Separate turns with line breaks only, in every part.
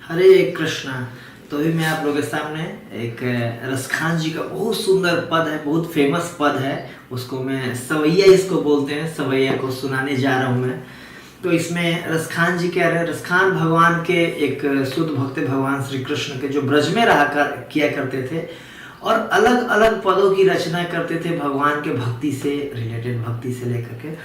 हरे कृष्णा। तो अभी मैं आप लोगों के सामने एक रसखान जी का बहुत सुंदर पद है, बहुत फेमस पद है। उसको मैं सवैया इसको बोलते हैं, सवैया को सुनाने जा रहा हूँ मैं। तो इसमें रसखान जी कह रहे हैं, रसखान भगवान के एक शुद्ध भक्त भगवान श्री कृष्ण के जो ब्रज में रहा किया करते थे और अलग अलग पदों की रचना करते थे भगवान के भक्ति से रिलेटेड, भक्ति से लेकर के।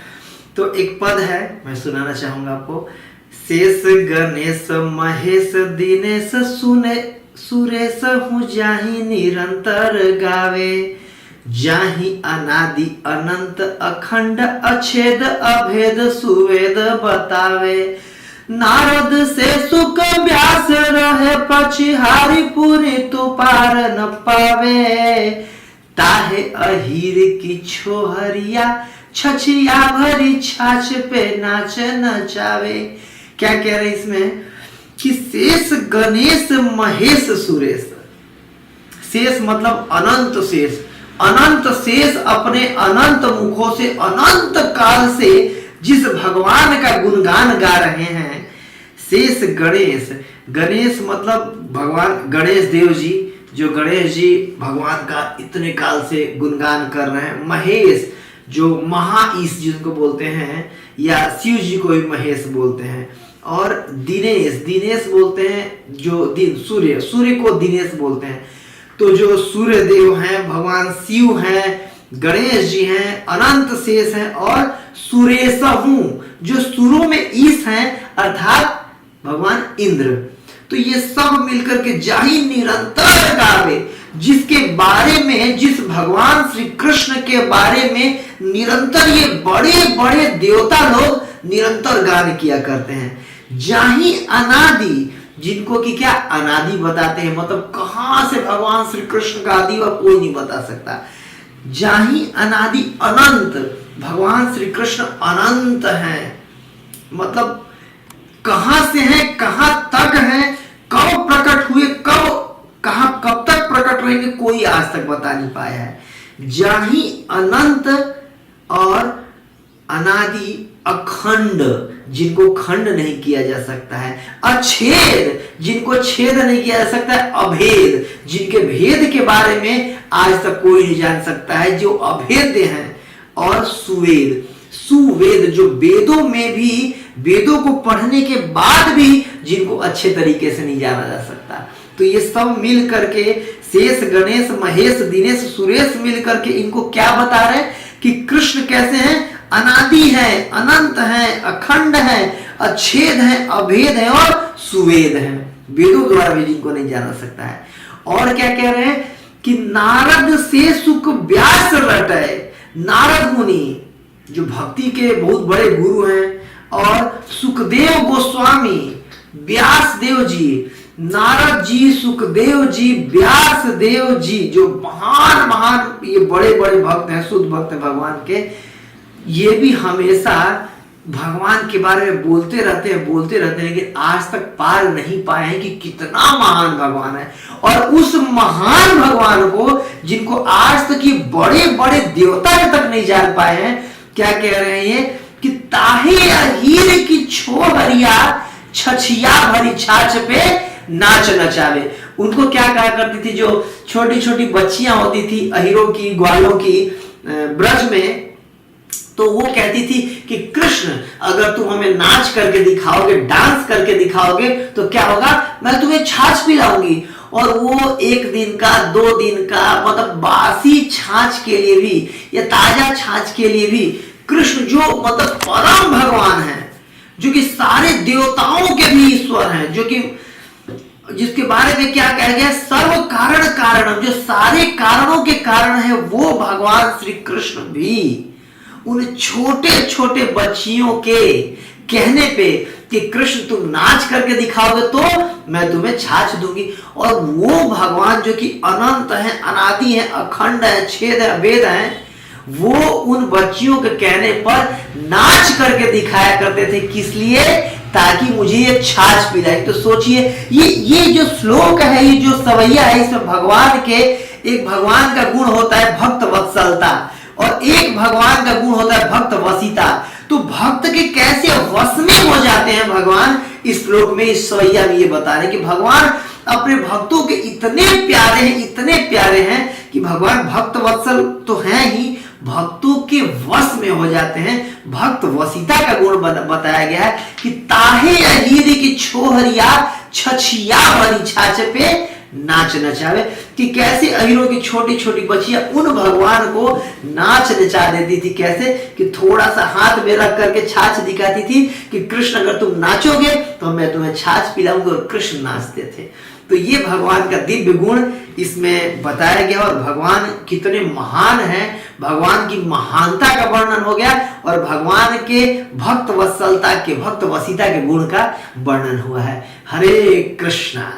तो एक पद है, मैं सुनाना चाहूंगा आपको। शेष गणेश महेश दिनेश सुने सुरेश हूँ जाहि निरंतर गावे, जाहि अनादि अनंत अखंड अछेद अभेद सुवेद बतावे। नारद से सुख व्यास रहे पछिहारी पूरी तू पार न पावे, ताहे अहीर की छोहरिया छछिया भरी छाछ पे नाच नचावे। क्या कह रहे इसमें कि शेष गणेश महेश सुरेश। शेष मतलब अनंत शेष, अनंत शेष अपने अनंत मुखों से अनंत काल से जिस भगवान का गुणगान गा रहे हैं। शेष गणेश, गणेश मतलब भगवान गणेश देव जी, जो गणेश जी भगवान का इतने काल से गुणगान कर रहे हैं। महेश जो महाईश जिनको बोलते हैं, या शिव जी को भी महेश बोलते हैं। और दिनेश, दिनेश बोलते हैं जो दिन, सूर्य, सूर्य को दिनेश बोलते हैं। तो जो सूर्य देव हैं भगवान शिव हैं, गणेश जी हैं, अनंत शेष हैं। और सुरेश हूँ जो सुरों में ईश हैं अर्थात भगवान इंद्र। तो ये सब मिलकर के जाहि निरंतर गावे, जिसके बारे में, जिस भगवान श्री कृष्ण के बारे में निरंतर ये बड़े बड़े देवता लोग निरंतर गान किया करते हैं। जाहि अनादि, जिनको कि क्या अनादि बताते हैं, मतलब कहां से भगवान श्री कृष्ण का आदि वह कोई नहीं बता सकता। जाहि अनादि अनंत, भगवान श्री कृष्ण अनंत हैं, मतलब कहां से हैं, कहां तक हैं, कब प्रकट हुए, कब तक प्रकट रहेंगे, कोई आज तक बता नहीं पाया है। जाहि अनंत और अनादि अखंड, जिनको खंड नहीं किया जा सकता है। अछेद, जिनको छेद नहीं किया जा सकता है। अभेद, जिनके भेद के बारे में आज तक कोई नहीं जान सकता है, जो अभेद्य हैं। और सुवेद, सुवेद जो वेदों में भी, वेदों को पढ़ने के बाद भी जिनको अच्छे तरीके से नहीं जाना जा सकता। तो ये सब मिल करके शेष गणेश महेश दिनेश सुरेश मिल करके इनको क्या बता रहे हैं कि कृष्ण कैसे हैं, अनादि है, अनंत है, अखंड है, अच्छेद है, अभेद है और सुवेद है, वेदों द्वारा भी जिनको नहीं जाना सकता है। और क्या कह रहे हैं कि नारद से सुख व्यास रटे। नारद मुनि जो भक्ति के बहुत बड़े गुरु हैं, और सुखदेव गोस्वामी, व्यास देव जी, नारद जी, सुखदेव जी, व्यास देव जी, जो महान महान ये बड़े बड़े भक्त हैं, शुद्ध भक्त हैं भगवान के, ये भी हमेशा भगवान के बारे में बोलते रहते हैं, लेकिन आज तक पार नहीं पाए हैं कि कितना महान भगवान है। और उस महान भगवान को, जिनको आज तक ये बड़े बड़े देवता तक नहीं जान पाए हैं, क्या कह रहे हैं ये कि ताहे अहीर की छोहरिया छछिया भरी छाछ पे नाच नचावे। उनको क्या कहा करती थी, जो छोटी छोटी बच्चियां होती थी अहीरों की, ग्वालों की ब्रज में, तो वो कहती थी कि कृष्ण अगर तुम हमें नाच करके दिखाओगे, डांस करके दिखाओगे, तो क्या होगा, मैं तुम्हें छाछ पिलाऊंगी। और वो एक दिन का, 2 दिन का, मतलब बासी छाछ के लिए भी या ताजा छाछ के लिए भी कृष्ण जो मतलब परम भगवान है, जो कि सारे देवताओं के भी ईश्वर हैं, जो कि जिसके बारे में क्या कहा गया, सर्व कारण कारणम, जो सारे कारणों के कारण है, वो भगवान श्री कृष्ण भी उन छोटे छोटे बच्चियों के कहने पे कि कृष्ण तुम नाच करके दिखाओगे तो मैं तुम्हें छाछ दूंगी। और वो भगवान जो कि अनंत है, अनादि है, अखंड है, छेद है, अभेद है, वो उन बच्चियों के कहने पर नाच करके दिखाया करते थे। किस लिए, ताकि मुझे ये छाछ पिलाए। तो सोचिए, ये जो श्लोक है, ये जो सवैया है, इसमें भगवान के, एक भगवान का गुण होता है भक्त वत्सलता, और एक भगवान का गुण होता है भक्त वसिता। तो भक्त के कैसे वश में हो जाते हैं भगवान, इस श्लोक में, इस सवैया में ये बता रहे हैं कि भगवान अपने भक्तों के इतने प्यारे हैं कि भगवान भक्त वत्सल तो हैं ही, भक्तों के वश में हो जाते हैं। भक्त वसीता का गुण बताया गया है कि ताहे अहीर की छोहरिया छछिया भरी छाछ पे नाच नचावे, कि कैसे अहीरों की छोटी छोटी बच्चियां उन भगवान को नाच नचा देती थी। कैसे कि थोड़ा सा हाथ में रख करके छाछ दिखाती थी कि कृष्ण अगर तुम नाचोगे तो मैं तुम्हें छाछ पिलाऊंगी, और कृष्ण नाचते थे। तो ये भगवान का दिव्य गुण इसमें बताया गया और भगवान कितने महान हैं, भगवान की महानता का वर्णन हो गया और भगवान के भक्त वत्सलता के, भक्त वसीता के गुण का वर्णन हुआ है। हरे कृष्णा।